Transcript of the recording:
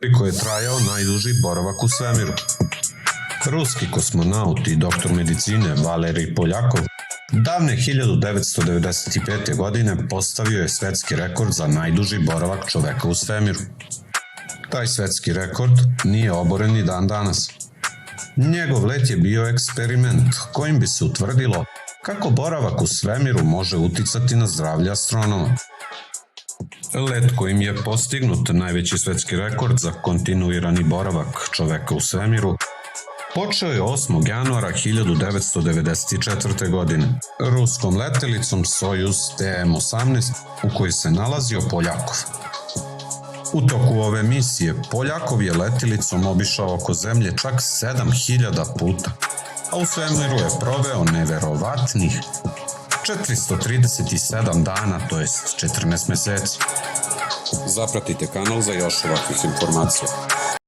Koliko je trajao najduži boravak u svemiru? Ruski kosmonaut i doktor medicine Valerij Poljakov davne 1995. godine postavio je svetski rekord za najduži boravak čoveka u svemiru. Taj svetski rekord nije oboren ni dan danas. Njegov let je bio eksperiment kojim bi se utvrdilo kako boravak u svemiru može uticati na zdravlje astronoma. Let kojim je postignut najveći svetski rekord za kontinuirani boravak čoveka u svemiru počeo je 8. januara 1994. godine ruskom letelicom Sojuz TM-18 u kojoj se nalazio Poljakov. U toku ove misije Poljakov je letjelicom obišao oko Zemlje čak 7000 puta, a u svemiru je proveo neverovatnih 437 dana, to jest 14 meseci. Zapratite kanal za još ovakvih informacija.